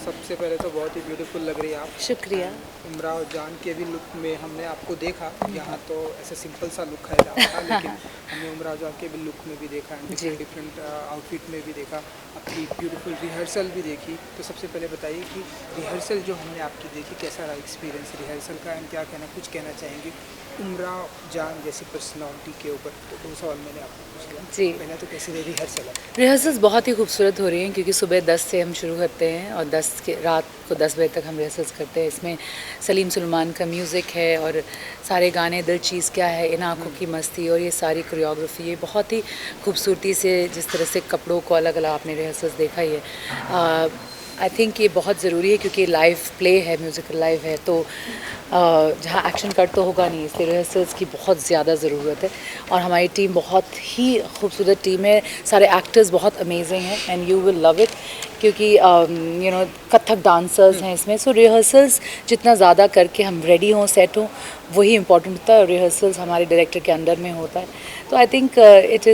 सबसे पहले तो बहुत ही ब्यूटीफुल लग रही है आप। शुक्रिया। इमरान जान के भी लुक में हमने आपको देखा, यहाँ तो ऐसे सिंपल सा लुक है आपका, लेकिन हमने इमरान जान के भी लुक में भी देखा, जी। डिफरेंट आउटफिट में भी देखा, आपकी ब्यूटीफुल रिहर्सल भी देखी। तो सबसे पहले बताइए कि रिहर्सल जो हमने आपकी देखी, कैसा रहा एक्सपीरियंस रिहर्सल का, एंड क्या कुछ कहना चाहेंगे इमरान जान जैसी पर्सनालिटी के ऊपर? तो 2 सवाल मैंने आपको पूछ लिया। जी। पहला तो कैसी रही रिहर्सल? रिहर्सल्स बहुत ही खूबसूरत हो रही हैं क्योंकि सुबह 10 से हम शुरू करते हैं और रात को 10 बजे तक हम रिहर्सल्स करते हैं। इसमें सलीम सुलेमान का म्यूज़िक है और सारे गाने, दिल चीज़ क्या है, इन आँखों की मस्ती, और ये सारी कोरियोग्राफी, ये बहुत ही खूबसूरती से, जिस तरह से कपड़ों को अलग अलग आपने रिहर्सल्स देखा ही है। आई थिंक ये बहुत ज़रूरी है क्योंकि लाइव प्ले है, म्यूज़िकल लाइव है, तो जहाँ एक्शन कट तो होगा नहीं, इसलिए रिहर्सल्स की बहुत ज़्यादा ज़रूरत है। और हमारी टीम बहुत ही खूबसूरत टीम है, सारे एक्टर्स बहुत अमेजिंग हैं and you will love it क्योंकि कथक डांसर्स हैं इसमें। सो रिहर्सल्स जितना ज़्यादा करके हम रेडी हों, सेट हों, वही इम्पोर्टेंट होता है, और रिहर्सल्स हमारे डायरेक्टर के अंडर में होता है। तो I think it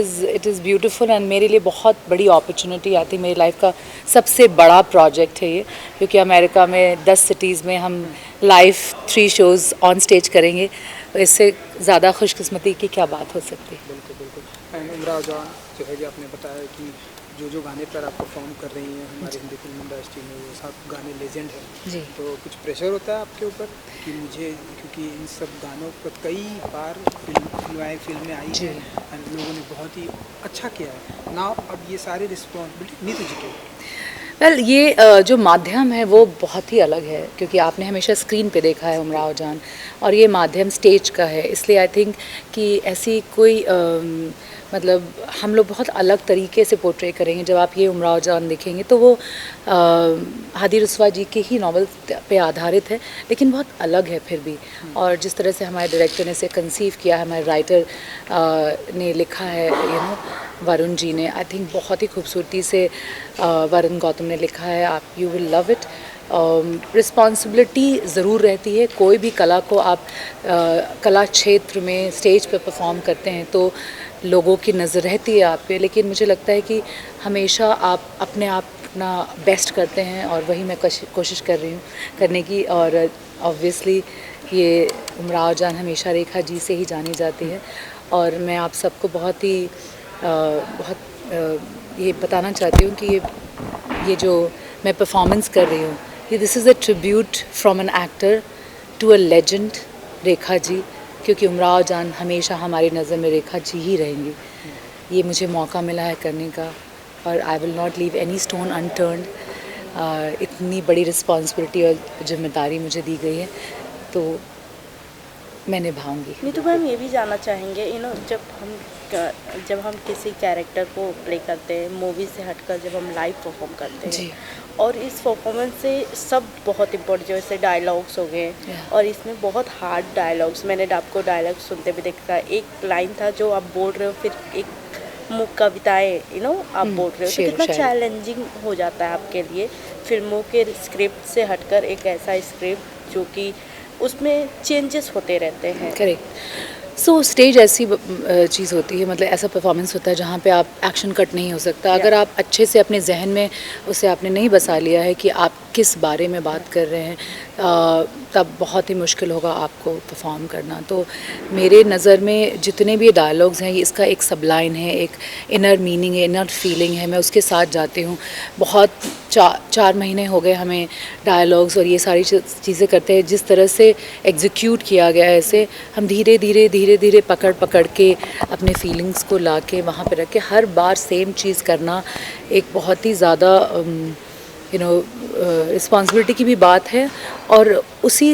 is beautiful and मेरे लिए बहुत बड़ी अपॉर्चुनिटी आती है। मेरी लाइफ का सबसे बड़ा प्रोजेक्ट है ये, क्योंकि अमेरिका में 10 सिटीज़ में हम लाइव 3 शोज़ ऑन स्टेज करेंगे, तो इससे ज़्यादा खुशकिस्मती की क्या बात हो सकती है। बिल्कुल बिल्कुल। एंड इमरान जान जो है कि आपने बताया कि जो गाने पर आप परफॉर्म कर रही हैं हमारी हिंदी फिल्म इंडस्ट्री में, वो सब गाने लेजेंड हैं। जी। तो कुछ प्रेशर होता है आपके ऊपर कि मुझे, क्योंकि इन सब गानों पर कई बार फिल्में आई जी। हैं एंड लोगों ने बहुत ही अच्छा किया है ना, अब ये सारी रिस्पॉन्सिबिलिटी नीतू जी के ऊपर। वेल ये जो माध्यम है वो बहुत ही अलग है, क्योंकि आपने हमेशा स्क्रीन पे देखा है उमराव जान, और ये माध्यम स्टेज का है, इसलिए आई थिंक कि ऐसी कोई मतलब हम लोग बहुत अलग तरीके से पोर्ट्रे करेंगे। जब आप ये उमराव जान देखेंगे तो वो हादी रसूआ जी के ही नॉवल पे आधारित है, लेकिन बहुत अलग है फिर भी। और जिस तरह से हमारे डायरेक्टर ने इसे कंसीव किया है, हमारे राइटर ने लिखा है, वरुण जी ने, आई थिंक बहुत ही खूबसूरती से वरुण गौतम ने लिखा है। आप you will love it. Responsibility ज़रूर रहती है, कोई भी कला को आप कला क्षेत्र में स्टेज पे परफॉर्म करते हैं तो लोगों की नज़र रहती है आप पे, लेकिन मुझे लगता है कि हमेशा आप अपना बेस्ट करते हैं, और वही मैं कोशिश कर रही हूँ करने की। और ऑब्वियसली ये उमराव जान हमेशा रेखा जी से ही जानी जाती है, और मैं आप सबको बहुत ये बताना चाहती हूँ कि ये जो मैं परफॉर्मेंस कर रही हूँ, ये this is a tribute from an actor to a legend, Rekha ji, क्योंकि उमराव जान हमेशा हमारी नज़र में रेखा जी ही रहेंगी। ये मुझे मौका मिला है करने का, और I will not leave any stone unturned. इतनी बड़ी रिस्पॉन्सिबिलिटी और जिम्मेदारी मुझे दी गई है, तो मैं निभाऊंगी। नीतू मैम, ये भी जानना चाहेंगे, जब हम किसी कैरेक्टर को प्ले करते हैं, मूवी से हटकर जब हम लाइव परफॉर्म करते हैं, और इस परफॉर्मेंस से सब बहुत इम्पोर्टेंट, जैसे डायलॉग्स हो गए, और इसमें बहुत हार्ड डायलॉग्स, मैंने आपको डायलॉग सुनते भी देखा, एक लाइन था जो आप बोल रहे हो, फिर एक कविताएं आप बोल रहे हो, तो कितना चैलेंजिंग हो जाता है आपके लिए फिल्मों के स्क्रिप्ट से हटकर एक ऐसा स्क्रिप्ट जो कि उसमें चेंजेस होते रहते हैं। करेक्ट। सो स्टेज ऐसी चीज़ होती है, मतलब ऐसा परफॉर्मेंस होता है जहाँ पे आप एक्शन कट नहीं हो सकता। अगर आप अच्छे से अपने जहन में उसे आपने नहीं बसा लिया है कि आप किस बारे में बात कर रहे हैं, तब बहुत ही मुश्किल होगा आपको परफॉर्म करना। तो मेरे नज़र में जितने भी डायलॉग्स हैं, ये इसका एक सबलाइन है, एक इनर मीनिंग है, इनर फीलिंग है, मैं उसके साथ जाती हूँ। बहुत 4 महीने हो गए हमें डायलॉग्स और ये सारी चीज़ें करते हैं। जिस तरह से एग्जीक्यूट किया गया है इसे, हम धीरे धीरे पकड़ के अपने फीलिंग्स को ला के वहाँ पर रख के हर बार सेम चीज़ करना एक बहुत ही ज़्यादा रिस्पॉन्सिबिलिटी की भी बात है। और उसी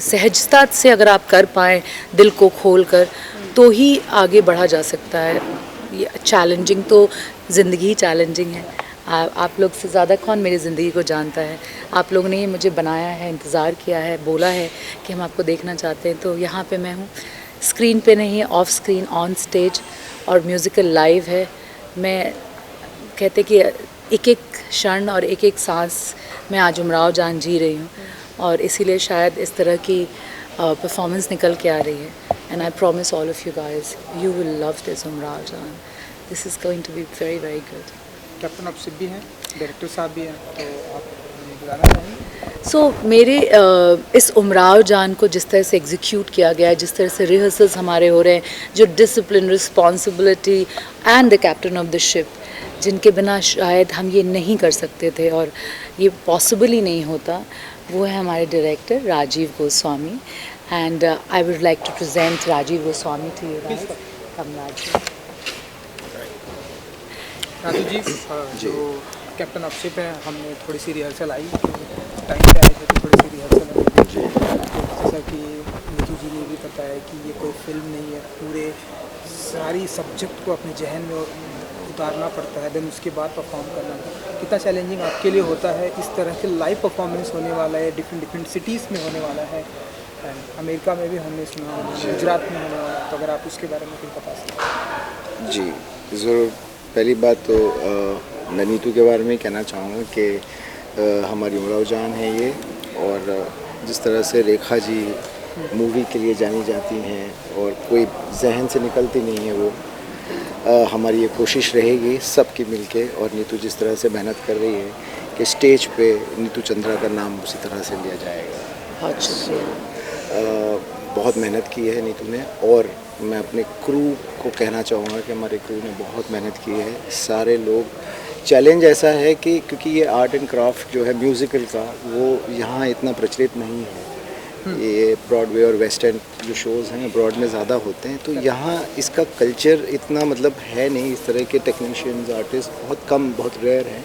सहजता से अगर आप कर पाएँ दिल को खोल कर, तो ही आगे बढ़ा जा सकता है। ये चैलेंजिंग तो ज़िंदगी चैलेंजिंग है। आप लोग से ज़्यादा कौन मेरी ज़िंदगी को जानता है। आप लोगों ने ये मुझे बनाया है, इंतज़ार किया है, बोला है कि हम आपको देखना चाहते हैं, तो यहाँ पे मैं हूँ। स्क्रीन पे नहीं, ऑफ स्क्रीन, ऑन स्टेज, और म्यूज़िकल लाइव है। मैं कहते कि एक एक क्षण और एक एक सांस मैं आज उमराव जान जी रही हूँ, और इसीलिए शायद इस तरह की परफॉर्मेंस निकल के आ रही है। And I promise all of you guys, you will love this Umrao Jaan. This is going to be very very good. Captain आप सिप भी हैं, डायरेक्टर साहब भी हैं, तो आप बताना चाहेंगे? मेरे इस उमराव जान को जिस तरह से एग्जीक्यूट किया गया है, जिस तरह से रिहर्सल्स हमारे हो रहे हैं, जो discipline, responsibility and the captain of the ship, जिनके बिना शायद हम ये नहीं कर सकते थे और ये पॉसिबल ही नहीं होता, वो है हमारे director Rajeev Goswami. And I would like to present Rajeev Goswami to you guys. Come Rajeev. Raju ji, जो कैप्टन ऑफ शिप है, हमने थोड़ी सी रिहर्सल आई, टाइम पे आए थे तो थोड़ी सी रिहर्सल हमने देखी. तो जैसा कि नीतू जी ने भी बताया कि ये कोई फिल्म नहीं है, पूरे सारी सब्जेक्ट को अपने जहन में उतारना पड़ता है, देन उसके बाद परफॉर्म करना. कितना चैलेंजिंग आपके लिए होता है? इस तरह के लाइव परफॉर्मेंस होने वाला है, डिफरेंट सिटीज़ में होने वाला है, अमेरिका में भी हमने सुना, गुजरात में होने वाला है, तो अगर आप उसके बारे में कुछ बता सकते. जी ज़रूर. पहली बात तो मैं नीतू के बारे में कहना चाहूँगा कि हमारी उमराव जान है ये, और जिस तरह से रेखा जी मूवी के लिए जानी जाती हैं और कोई जहन से निकलती नहीं है वो, हमारी ये कोशिश रहेगी सबकी मिलके, और नीतू जिस तरह से मेहनत कर रही है कि स्टेज पे नीतू चंद्रा का नाम उसी तरह से लिया जाएगा. बहुत शुक्रिया. बहुत मेहनत की है नीतू ने, और मैं अपने क्रू को कहना चाहूँगा कि हमारे क्रू ने बहुत मेहनत की है. सारे लोग, चैलेंज ऐसा है कि क्योंकि ये आर्ट एंड क्राफ्ट जो है म्यूज़िकल का, वो यहाँ इतना प्रचलित नहीं है. ये ब्रॉडवे और वेस्ट एंड जो शोज़ हैं अब्रॉड में ज़्यादा होते हैं, तो यहाँ इसका कल्चर इतना मतलब है नहीं. इस तरह के टेक्नीशियंस, आर्टिस्ट बहुत कम, बहुत रेयर हैं.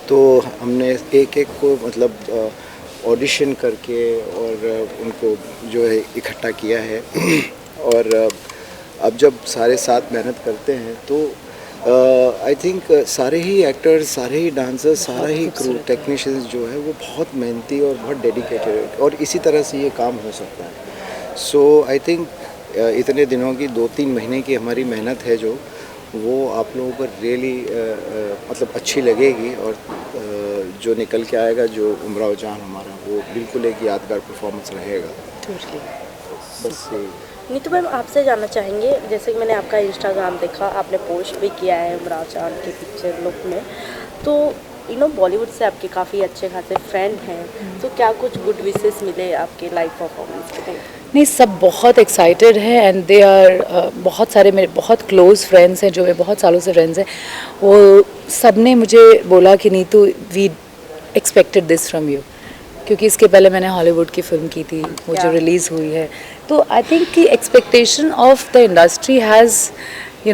तो हमने एक एक को मतलब ऑडिशन करके और उनको जो है इकट्ठा किया है. और अब जब सारे साथ मेहनत करते हैं तो आई थिंक सारे ही एक्टर्स, सारे ही डांसर्स, सारा ही क्रू, टेक्नीशियंस जो है वो बहुत मेहनती और बहुत डेडिकेटेड है, और इसी तरह से ये काम हो सकता है. सो आई थिंक इतने दिनों की 2-3 महीने की हमारी मेहनत है जो, वो आप लोगों को रियली मतलब अच्छी लगेगी, और जो निकल के आएगा, जो उमराव जान हमारा, वो बिल्कुल एक यादगार परफॉर्मेंस रहेगा. बस यही. नीतू मैम, आपसे जानना चाहेंगे, जैसे कि मैंने आपका इंस्टाग्राम देखा, आपने पोस्ट भी किया है उमराव जान के पिक्चर लुक में, तो बॉलीवुड से आपके काफ़ी अच्छे खासे फ्रेंड हैं, तो क्या कुछ गुड विशेस मिले आपके लाइव परफॉर्मेंस के लिए? नहीं, सब बहुत एक्साइटेड है एंड दे आर, बहुत सारे मेरे बहुत क्लोज़ फ्रेंड्स हैं जो मेरे बहुत सालों से फ्रेंड्स हैं. वो सब ने मुझे बोला कि Neetu, we expected this from you, क्योंकि इसके पहले मैंने हॉलीवुड की फ़िल्म की थी, वो जो रिलीज़ हुई है. तो आई थिंक कि expectation of the industry has a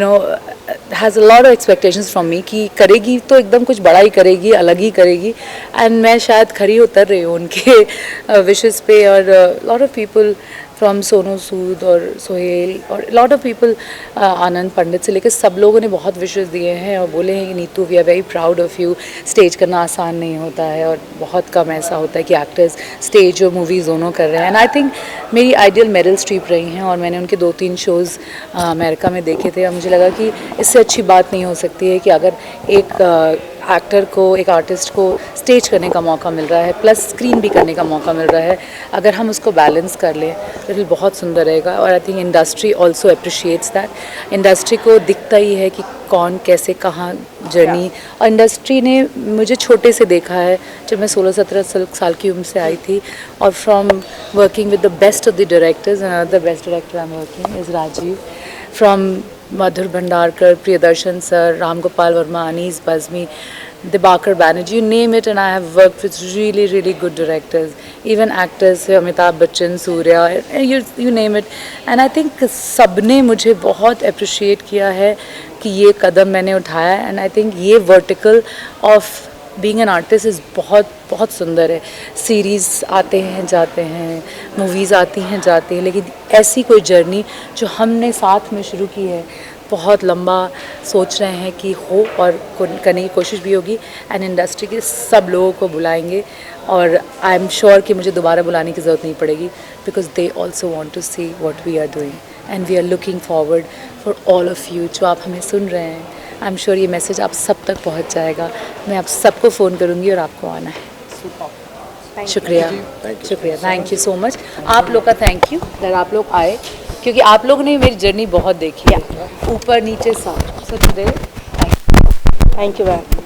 lot of expectations from me कि करेगी तो एकदम कुछ बड़ा ही करेगी, अलग ही करेगी. एंड मैं शायद खरी उतर रही हूँ उनके विशेस पे. और lot of people from Sonu Sood और सोहेल और lot of people, Anand Pandit से लेकर सब लोगों ने बहुत विशेस दिए हैं और बोले हैं कि Neetu, we are very proud of you. Stage करना आसान नहीं होता है, और बहुत कम ऐसा होता है कि एक्टर्स स्टेज और मूवीज़ दोनों कर रहे हैं. एंड आई थिंक मेरी आइडियल मेरिल स्ट्रीप रही हैं, और मैंने उनके 2-3 शोज़ अमेरिका में देखे थे, और मुझे लगा कि इससे अच्छी बात नहीं हो सकती है कि अगर एक एक्टर को, एक आर्टिस्ट को स्टेज करने का मौका मिल रहा है, प्लस स्क्रीन भी करने का मौका मिल रहा है, अगर हम उसको बैलेंस कर लें तो ये बहुत सुंदर रहेगा. और I think industry also appreciates that. Industry को दिखता ही है कि कौन कैसे कहाँ जर्नी, और इंडस्ट्री ने मुझे छोटे से देखा है जब मैं 16-17 साल की उम्र से आई थी, और from working with the best of the directors, and the best director I am working is Rajeev, from Madhur Bhandarkar, Priyadarshan sir, Ram Gopal Varma, Anees Bazmee, Dibakar Banerjee, you name it, and I have worked with really, really good directors, even actors, Amitabh Bachchan, Surya, you name it. And I think सबने मुझे बहुत appreciate किया है कि ये कदम मैंने उठाया. And I think ये vertical of being an artist is बहुत बहुत सुंदर है. सीरीज़ आते हैं जाते हैं, मूवीज़ आती हैं जाती हैं, लेकिन ऐसी कोई जर्नी जो हमने साथ में शुरू की है, बहुत लंबा सोच रहे हैं कि हो, और करने की कोशिश भी होगी. एंड इंडस्ट्री के सब लोगों को बुलाएंगे, और आई एम श्योर कि मुझे दोबारा बुलाने की ज़रूरत नहीं पड़ेगी, because they also want to see what we are doing, and we are looking forward for all of you जो आप हमें सुन रहे हैं. आई एम श्योर ये मैसेज आप सब तक पहुँच जाएगा. मैं आप सबको फ़ोन करूँगी और आपको आना है. शुक्रिया, शुक्रिया, थैंक यू सो मच. आप लोग का थैंक यू दैट आप लोग आए, क्योंकि आप लोगों ने मेरी जर्नी बहुत देखी है, ऊपर नीचे सब. So today thank you ma'am.